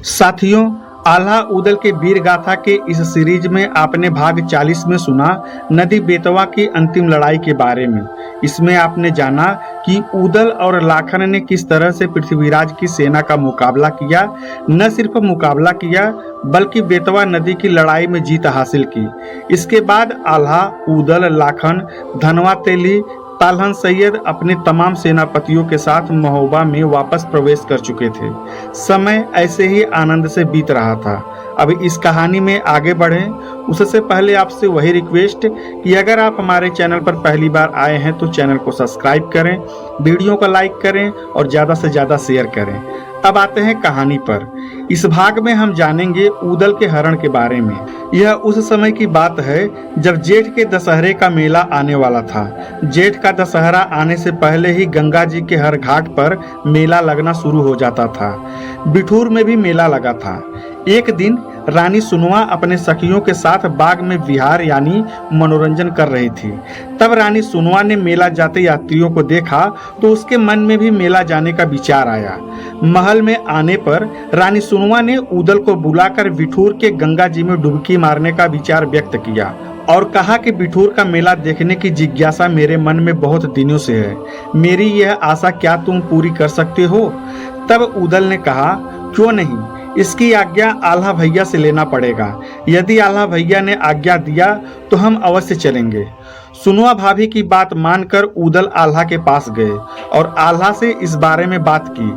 साथियों, आल्हा ऊदल के वीर गाथा के इस सीरीज में आपने भाग 40 में सुना नदी बेतवा की अंतिम लड़ाई के बारे में। इसमें आपने जाना कि ऊदल और लाखन ने किस तरह से पृथ्वीराज की सेना का मुकाबला किया। न सिर्फ मुकाबला किया बल्कि बेतवा नदी की लड़ाई में जीत हासिल की। इसके बाद आल्हा, ऊदल, लाखन, धनवा तेली, तालहन सैयद अपने तमाम सेनापतियों के साथ महोबा में वापस प्रवेश कर चुके थे। समय ऐसे ही आनंद से बीत रहा था। अब इस कहानी में आगे बढ़ें उससे पहले आपसे वही रिक्वेस्ट कि अगर आप हमारे चैनल पर पहली बार आए हैं तो चैनल को सब्सक्राइब करें, वीडियो को लाइक करें और ज़्यादा से ज़्यादा शेयर करें। अब आते हैं कहानी पर। इस भाग में हम जानेंगे ऊदल के हरण के बारे में। यह उस समय की बात है जब जेठ के दशहरे का मेला आने वाला था। जेठ का दशहरा आने से पहले ही गंगा जी के हर घाट पर मेला लगना शुरू हो जाता था। बिठूर में भी मेला लगा था। एक दिन रानी सुनवा अपने सखियों के साथ बाग में विहार यानी मनोरंजन कर रही थी। तब रानी सुनवा ने मेला जाते यात्रियों को देखा तो उसके मन में भी मेला जाने का विचार आया। महल में आने पर रानी सुनवा ने ऊदल को बुलाकर बिठूर के गंगा जी में डुबकी मारने का विचार व्यक्त किया और कहा कि बिठूर का मेला देखने की जिज्ञासा मेरे मन में बहुत दिनों से है। मेरी यह आशा क्या तुम पूरी कर सकते हो? तब ऊदल ने कहा, क्यों नहीं, इसकी आज्ञा आल्हा भैया से लेना पड़ेगा। यदि आल्हा भैया ने आज्ञा दिया तो हम अवश्य चलेंगे। सुनवा भाभी की बात मानकर ऊदल आल्हा के पास गए और आल्हा से इस बारे में बात की।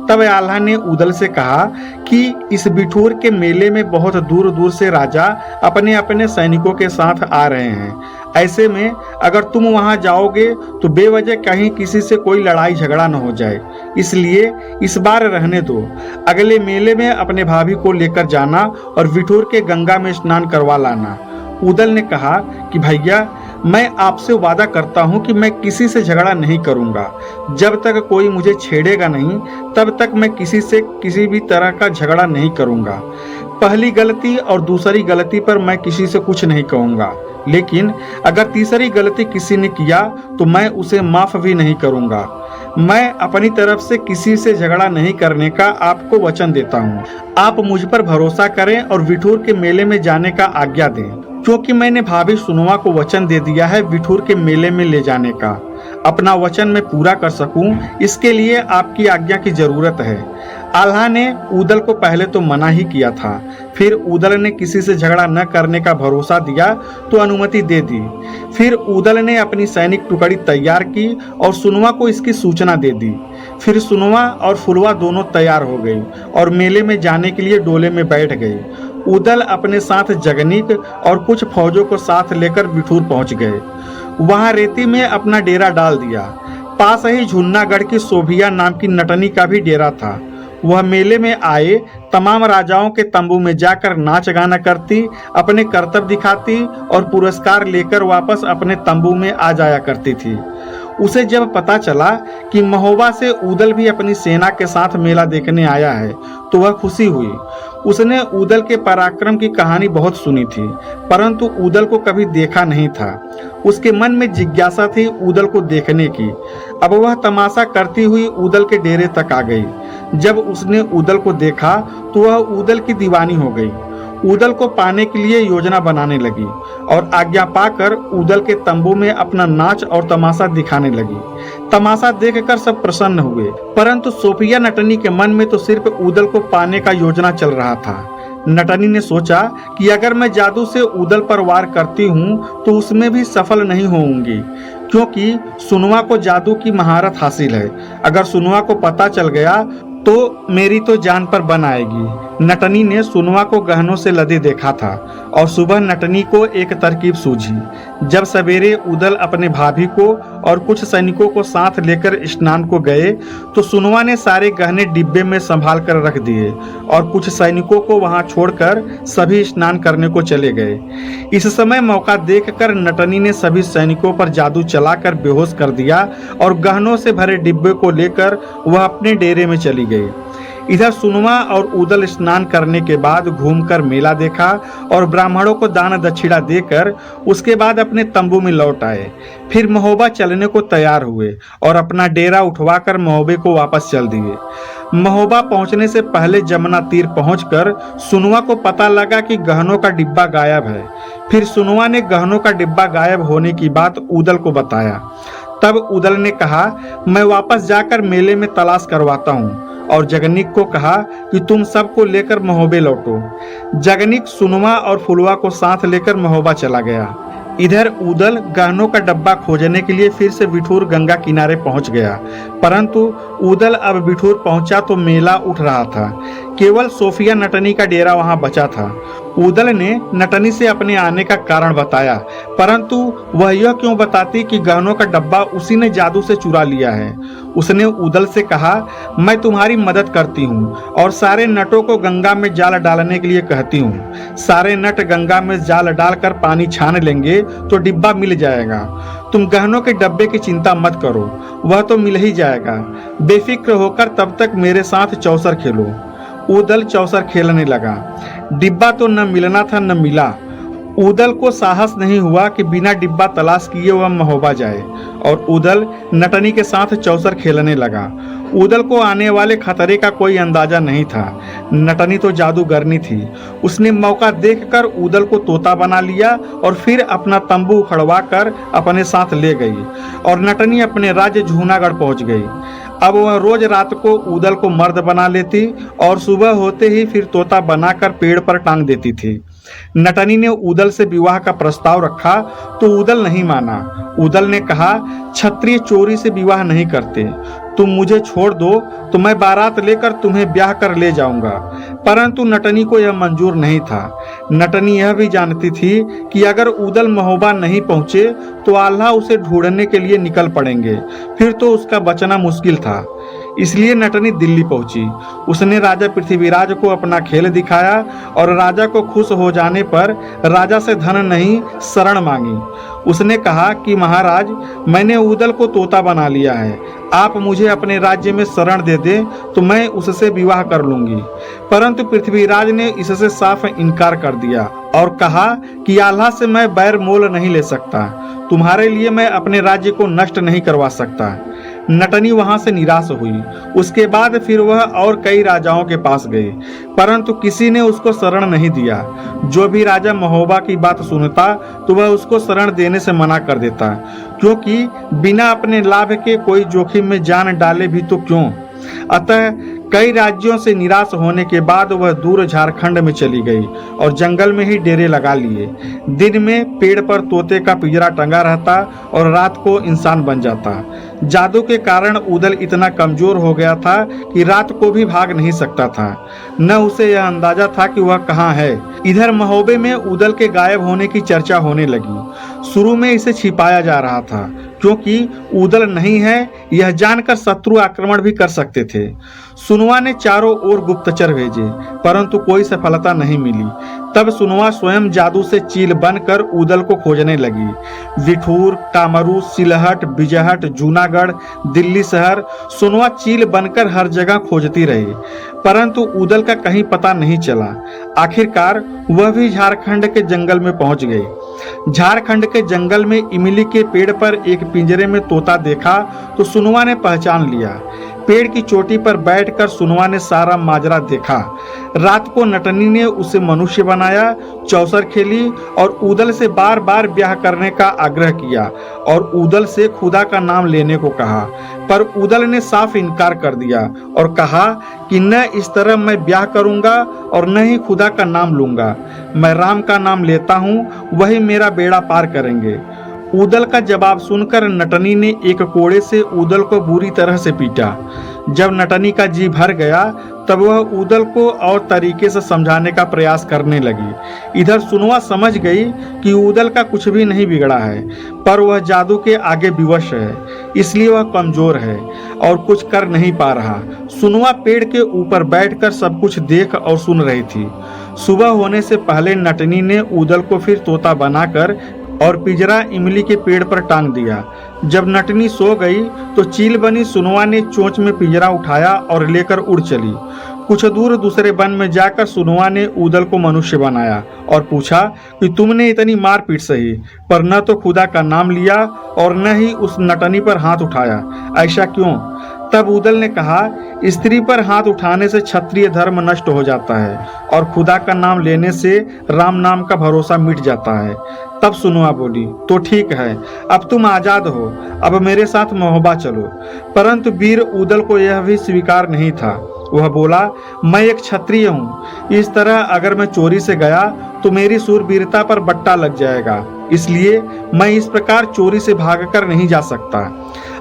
तब आल्हा ने ऊदल से कहा कि इस बिठूर के मेले में बहुत दूर दूर से राजा अपने अपने सैनिकों के साथ आ रहे हैं। ऐसे में अगर तुम वहां जाओगे तो बेवजह कहीं किसी से कोई लड़ाई झगड़ा न हो जाए। इसलिए इस बार रहने दो। अगले मेले में अपने भाभी को लेकर जाना और बिठूर के गंगा में स्नान करवा लाना। ऊदल ने कहा कि भैया, मैं आपसे वादा करता हूं कि मैं किसी से झगड़ा नहीं करूंगा। जब तक कोई मुझे छेड़ेगा नहीं तब तक मैं किसी से किसी भी तरह का झगड़ा नहीं करूंगा। पहली गलती और दूसरी गलती पर मैं किसी से कुछ नहीं कहूंगा, लेकिन अगर तीसरी गलती किसी ने किया तो मैं उसे माफ भी नहीं करूंगा। मैं अपनी तरफ से किसी से झगड़ा नहीं करने का आपको वचन देता हूं। आप मुझ पर भरोसा करें और बिठूर के मेले में जाने का आज्ञा दें, क्योंकि मैंने भाभी सुनवा को वचन दे दिया है बिठूर के मेले में ले जाने का। अपना वचन मैं पूरा कर सकूं, इसके लिए आपकी आज्ञा की जरूरत है। आल्हा ने ऊदल को पहले तो मना ही किया था, फिर ऊदल ने किसी से झगड़ा न करने का भरोसा दिया तो अनुमति दे दी। फिर ऊदल ने अपनी सैनिक टुकड़ी तैयार की और सुनवा को इसकी सूचना दे दी। फिर सुनवा और फुलवा दोनों तैयार हो गई और मेले में जाने के लिए डोले में बैठ गई। ऊदल अपने साथ जगनीक और कुछ फौजों को साथ लेकर बिठूर पहुंच गए। वहां रेती में अपना डेरा डाल दिया। पास ही झुन्नागढ़ की सोभिया नाम की नटनी का भी डेरा था। वह मेले में आए तमाम राजाओं के तंबू में जाकर नाच गाना करती, अपने करतब दिखाती और पुरस्कार लेकर वापस अपने तंबू में आ जाया करती थी। उसे जब पता चला कि महोबा से ऊदल भी अपनी सेना के साथ मेला देखने आया है तो वह खुशी हुई। उसने ऊदल के पराक्रम की कहानी बहुत सुनी थी, परंतु ऊदल को कभी देखा नहीं था। उसके मन में जिज्ञासा थी ऊदल को देखने की। अब वह तमाशा करती हुई ऊदल के डेरे तक आ गई। जब उसने ऊदल को देखा तो वह ऊदल की दीवानी हो गई। ऊदल को पाने के लिए योजना बनाने लगी और आज्ञा पाकर ऊदल के तंबू में अपना नाच और तमाशा दिखाने लगी। तमाशा देखकर सब प्रसन्न हुए, परंतु सोफिया नटनी के मन में तो सिर्फ ऊदल को पाने का योजना चल रहा था। नटनी ने सोचा कि अगर मैं जादू से ऊदल पर वार करती हूँ तो उसमें भी सफल नहीं होऊंगी, क्योंकि सुनवा को जादू की महारत हासिल है। अगर सुनवा को पता चल गया तो मेरी तो जान पर बन आएगी। नटनी ने सुनवा को गहनों से लदे देखा था और सुबह नटनी को एक तरकीब सूझी। जब सवेरे ऊदल अपने भाभी को और कुछ सैनिकों को साथ लेकर स्नान को गए तो सुनवा ने सारे गहने डिब्बे में संभाल कर रख दिए और कुछ सैनिकों को वहां छोड़कर सभी स्नान करने को चले गए। इस समय मौका देखकर नटनी ने सभी सैनिकों पर जादू चलाकर बेहोश कर दिया और गहनों से भरे डिब्बे को लेकर वह अपने डेरे में चली गई। इधर सुनवा और ऊदल स्नान करने के बाद घूमकर मेला देखा और ब्राह्मणों को दान दक्षिणा देकर उसके बाद अपने तंबू में लौट आए। फिर महोबा चलने को तैयार हुए और अपना डेरा उठवाकर महोबे को वापस चल दिए। महोबा पहुंचने से पहले जमुना तीर पहुंचकर सुनवा को पता लगा कि गहनों का डिब्बा गायब है। फिर सुनवा ने गहनों का डिब्बा गायब होने की बात उदल को बताया। तब उदल ने कहा, मैं वापस जाकर मेले में तलाश करवाता हूँ, और जगनीक को कहा कि तुम सबको लेकर महोबे लौटो। जगनीक सुनवा और फुलवा को साथ लेकर महोबा चला गया। इधर उदल गहनों का डब्बा खोजने के लिए फिर से बिठूर गंगा किनारे पहुंच गया, परंतु उदल अब बिठूर पहुंचा तो मेला उठ रहा था। केवल सोफिया नटनी का डेरा वहां बचा था। उदल ने नटनी से अपने आने का कारण बताया, परंतु वह यह क्यों बताती कि गहनों का डब्बा उसी ने जादू से चुरा लिया है। उसने उदल से कहा, मैं तुम्हारी मदद करती हूँ और सारे नटों को गंगा में जाल डालने के लिए कहती हूँ। सारे नट गंगा में जाल डालकर पानी छान लेंगे तो डिब्बा मिल जाएगा। तुम गहनों के डब्बे की चिंता मत करो, वह तो मिल ही जाएगा। बेफिक्र होकर तब तक मेरे साथ चौसर खेलो। उदल चौसर खेलने लगा। डिब्बा तो न मिलना था न मिला। उदल को साहस नहीं हुआ कि बिना डिब्बा तलाश किए वह महोबा जाए, और उदल नटनी के साथ चौसर खेलने लगा। उदल को आने वाले खतरे का कोई अंदाजा नहीं था। नटनी तो जादूगरनी थी। उसने मौका देखकर उदल को तोता बना लिया और फिर अपना तंबू उखड़वा कर अपने साथ ले गई, और नटनी अपने राज्य जूनागढ़ पहुंच गई। अब वह रोज रात को उदल को मर्द बना लेती और सुबह होते ही फिर तोता बनाकर पेड़ पर टांग देती थी। नटनी ने उदल से विवाह का प्रस्ताव रखा तो उदल नहीं माना। उदल ने कहा, क्षत्रिय चोरी से विवाह नहीं करते। तुम मुझे छोड़ दो तो मैं बारात लेकर तुम्हें ब्याह कर ले जाऊंगा। परंतु नटनी को यह मंजूर नहीं था। नटनी यह भी जानती थी कि अगर उदल महोबा नहीं पहुंचे तो आल्हा उसे ढूंढने के लिए निकल पड़ेंगे, फिर तो उसका बचना मुश्किल था। इसलिए नटनी दिल्ली पहुंची। उसने राजा पृथ्वीराज को अपना खेल दिखाया और राजा को खुश हो जाने पर राजा से धन नहीं शरण मांगी। उसने कहा कि महाराज, मैंने उदल को तोता बना लिया है, आप मुझे अपने राज्य में शरण दे दें तो मैं उससे विवाह कर लूंगी। परंतु पृथ्वीराज ने इससे साफ इनकार कर दिया और कहा कि आल्हा से मैं बैर मोल नहीं ले सकता। तुम्हारे लिए मैं अपने राज्य को नष्ट नहीं करवा सकता। नटनी वहां से निराश हुई। उसके बाद फिर वह और कई राजाओं के पास गई, परंतु किसी ने उसको शरण नहीं दिया। जो भी राजा महोबा की बात सुनता तो वह उसको शरण देने से मना कर देता, क्योंकि बिना अपने लाभ के कोई जोखिम में जान डाले भी तो क्यों। अतः कई राज्यों से निराश होने के बाद वह दूर झारखंड में चली गई और जंगल में ही डेरे लगा लिए। दिन में पेड़ पर तोते का पिंजरा टंगा रहता और रात को इंसान बन जाता। जादू के कारण उदल इतना कमजोर हो गया था कि रात को भी भाग नहीं सकता था। न उसे यह अंदाजा था कि वह कहाँ है। इधर महोबे में उदल के गायब होने की चर्चा होने लगी। शुरू में इसे छिपाया जा रहा था, क्योंकि उदल नहीं है यह जानकर शत्रु आक्रमण भी कर सकते थे। सुनवा ने चारों ओर गुप्तचर भेजे, परंतु कोई सफलता नहीं मिली। तब सुनवा स्वयं जादू से चील बनकर उदल को खोजने लगी। विठूर, कामरू, सिलहट, बिजहट, जूनागढ़, दिल्ली शहर, सुनवा चील बनकर हर जगह खोजती रही, परंतु उदल का कहीं पता नहीं चला। आखिरकार वह भी झारखंड के जंगल में पहुंच गई। झारखंड के जंगल में इमली के पेड़ पर एक पिंजरे में तोता देखा तो सुनवा ने पहचान लिया। पेड़ की चोटी पर बैठकर सुनवा ने सारा माजरा देखा। रात को नटनी ने उसे मनुष्य बनाया, चौसर खेली और उदल से बार बार ब्याह करने का आग्रह किया और उदल से खुदा का नाम लेने को कहा, पर उदल ने साफ इनकार कर दिया और कहा कि न इस तरह मैं ब्याह करूंगा और न ही खुदा का नाम लूंगा। मैं राम का नाम लेता हूँ, वही मेरा बेड़ा पार करेंगे। उदल का जवाब सुनकर नटनी ने एक कोड़े से उदल को बुरी तरह से पीटा। जब नटनी का जी भर गया तब वह उदल को और तरीके से समझाने का प्रयास करने लगी। इधर सुनवा समझ गई कि उदल का कुछ भी नहीं बिगड़ा है, पर वह जादू के आगे विवश है, इसलिए वह कमजोर है और कुछ कर नहीं पा रहा। सुनवा पेड़ के ऊपर बैठकर सब कुछ देख और सुन रही थी। सुबह होने से पहले नटनी ने उदल को फिर तोता बनाकर और पिंजरा इमली के पेड़ पर टांग दिया। जब नटनी सो गई तो चील बनी सुनवा ने चोंच में पिंजरा उठाया और लेकर उड़ चली। कुछ दूर दूसरे वन में जाकर सुनवा ने उदल को मनुष्य बनाया और पूछा कि तुमने इतनी मारपीट सही, पर न तो खुदा का नाम लिया और न ही उस नटनी पर हाथ उठाया, ऐसा क्यों? तब उदल ने कहा, स्त्री पर हाथ उठाने से क्षत्रिय धर्म नष्ट हो जाता है और खुदा का नाम लेने से राम नाम का भरोसा मिट जाता है। तब सुनुआ बोली, तो ठीक है, अब तुम आजाद हो, अब मेरे साथ महोबा चलो। परंतु वीर उदल को यह भी स्वीकार नहीं था। वह बोला, मैं एक क्षत्रिय हूँ, इस तरह अगर मैं चोरी से गया तो मेरी सूरवीरता पर बट्टा लग जाएगा, इसलिए मैं इस प्रकार चोरी से भागकर नहीं जा सकता।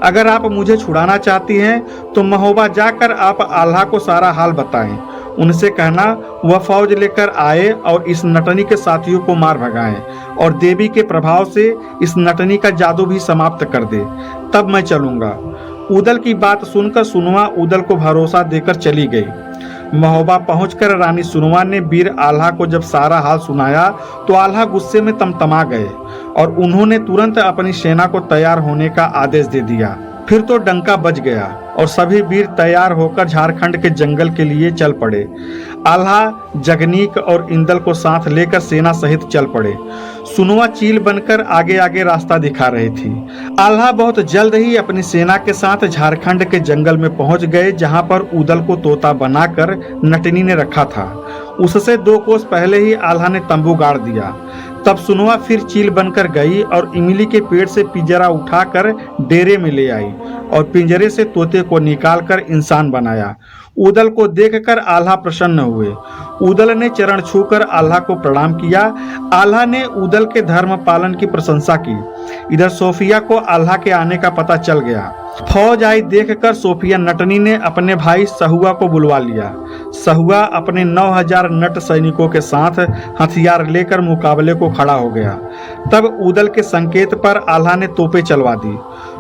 अगर आप मुझे छुड़ाना चाहती हैं तो महोबा जाकर आप आल्हा को सारा हाल बताएं। उनसे कहना वह फौज लेकर आए और इस नटनी के साथियों को मार भगाएं और देवी के प्रभाव से इस नटनी का जादू भी समाप्त कर दे, तब मैं चलूंगा। उदल की बात सुनकर सुनुआ उदल को भरोसा देकर चली गई। महोबा पहुंचकर रानी सुनुआ ने वीर आल्हा को जब सारा हाल सुनाया तो आल्हा गुस्से में तमतमा गए और उन्होंने तुरंत अपनी सेना को तैयार होने का आदेश दे दिया। फिर तो डंका बज गया और सभी वीर तैयार होकर झारखंड के जंगल के लिए चल पड़े। आल्हा, जगनीक और इंदल को साथ लेकर सेना सहित चल पड़े। सुनुआ चील बनकर आगे आगे रास्ता दिखा रही थी। आल्हा बहुत जल्द ही अपनी सेना के साथ झारखंड के जंगल में पहुंच गए, जहां पर उदल को तोता बनाकर नटनी ने रखा था। उससे 2 कोस पहले ही आल्हा ने तंबू गाड़ दिया। तब सुनुआ फिर चील बनकर गई और इमली के पेड़ से पिंजरा उठाकर डेरे में ले आई और पिंजरे से तोते को निकालकर इंसान बनाया। उदल को देखकर आल्हा प्रसन्न हुए। उदल ने चरण छूकर आल्हा को प्रणाम किया। आल्हा ने उदल के धर्म पालन की प्रशंसा की। इधर सोफिया को आल्हा के आने का पता चल गया। फौज आई देखकर सोफिया नटनी ने अपने भाई सहुआ को बुलवा लिया। सहुआ अपने 9000 नट सैनिकों के साथ हथियार लेकर मुकाबले को खड़ा हो गया। तब उदल के संकेत पर आल्हा ने तोपें चलवा दी।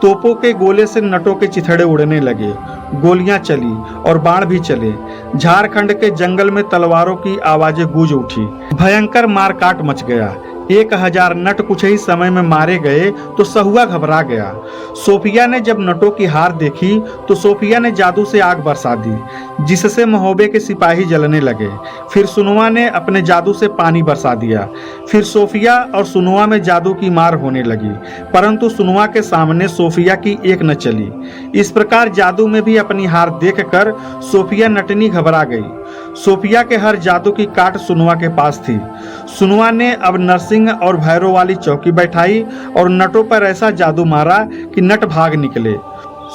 तोपों के गोले से नटों के चिथड़े उड़ने लगे। गोलियां चली और बाण भी चले। झारखंड के जंगल में तलवारों की आवाजें गूंज उठी। भयंकर मारकाट मच गया। 1000 नट कुछ ही समय में मारे गए तो सहुआ घबरा गया। सोफिया ने जब नटों की हार देखी तो सोफिया ने जादू से आग बरसा दी, जिससे महोबे के सिपाही जलने लगे। फिर सुनुआ ने अपने जादू से पानी बरसा दिया। फिर सोफिया और सुनुआ में जादू की मार होने लगी, परंतु सुनुआ के सामने सोफिया की एक न चली। इस प्रकार जादू में भी अपनी हार देखकर सोफिया नटनी घबरा गई। सोफिया के हर जादू की काट सुनुआ के पास थी। सुनुआ ने अब नरसिंह और भैरव वाली चौकी बैठाई और नटों पर ऐसा जादू मारा कि नट भाग निकले।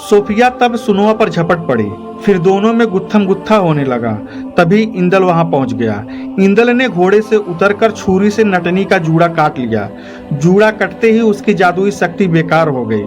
सोफिया तब सुनुआ पर झपट पड़ी। फिर दोनों में गुत्थम गुत्था होने लगा। तभी इंदल वहां पहुंच गया। इंदल ने घोड़े से उतरकर छुरी से नटनी का जूड़ा काट लिया। जूड़ा कटते ही उसकी जादुई शक्ति बेकार हो गई।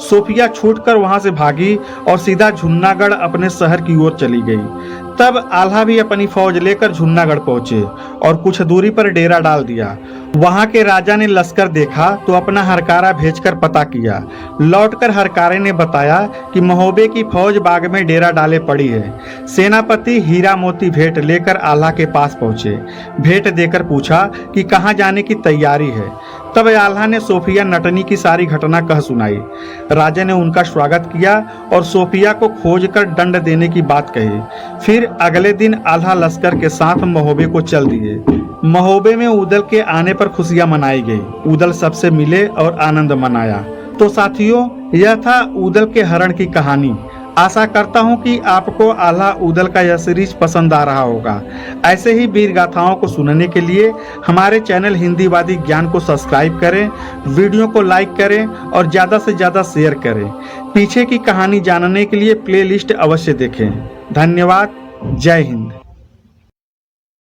सोफिया छूटकर वहां से भागी और सीधा झुन्नागढ़ अपने शहर की ओर चली गई। तब आल्हा भी अपनी फौज लेकर झुन्नागढ़ पहुंचे और कुछ दूरी पर डेरा डाल दिया। वहां के राजा ने लश्कर देखा तो अपना हरकारा भेजकर पता किया। लौटकर हरकारे ने बताया कि महोबे की फौज बाग में डेरा डाले पड़ी है। सेनापति हीरा मोती भेंट लेकर आल्हा के पास पहुंचे। भेंट देकर पूछा कि कहां जाने की तैयारी है। तब आल्हा ने सोफिया नटनी की सारी घटना कह सुनाई। राजा ने उनका स्वागत किया और सोफिया को खोजकर दंड देने की बात कही। फिर अगले दिन आल्हा लश्कर के साथ महोबे को चल दिए। महोबे में उदल के आने पर खुशियां मनाई गई। उदल सबसे मिले और आनंद मनाया। तो साथियों, यह था उदल के हरण की कहानी। आशा करता हूं कि आपको आल्हा उदल का यह सीरीज पसंद आ रहा होगा। ऐसे ही वीर गाथाओं को सुनने के लिए हमारे चैनल हिंदीवादी ज्ञान को सब्सक्राइब करें, वीडियो को लाइक करें और ज़्यादा से ज़्यादा शेयर करें। पीछे की कहानी जानने के लिए प्लेलिस्ट अवश्य देखें। धन्यवाद। जय हिंद।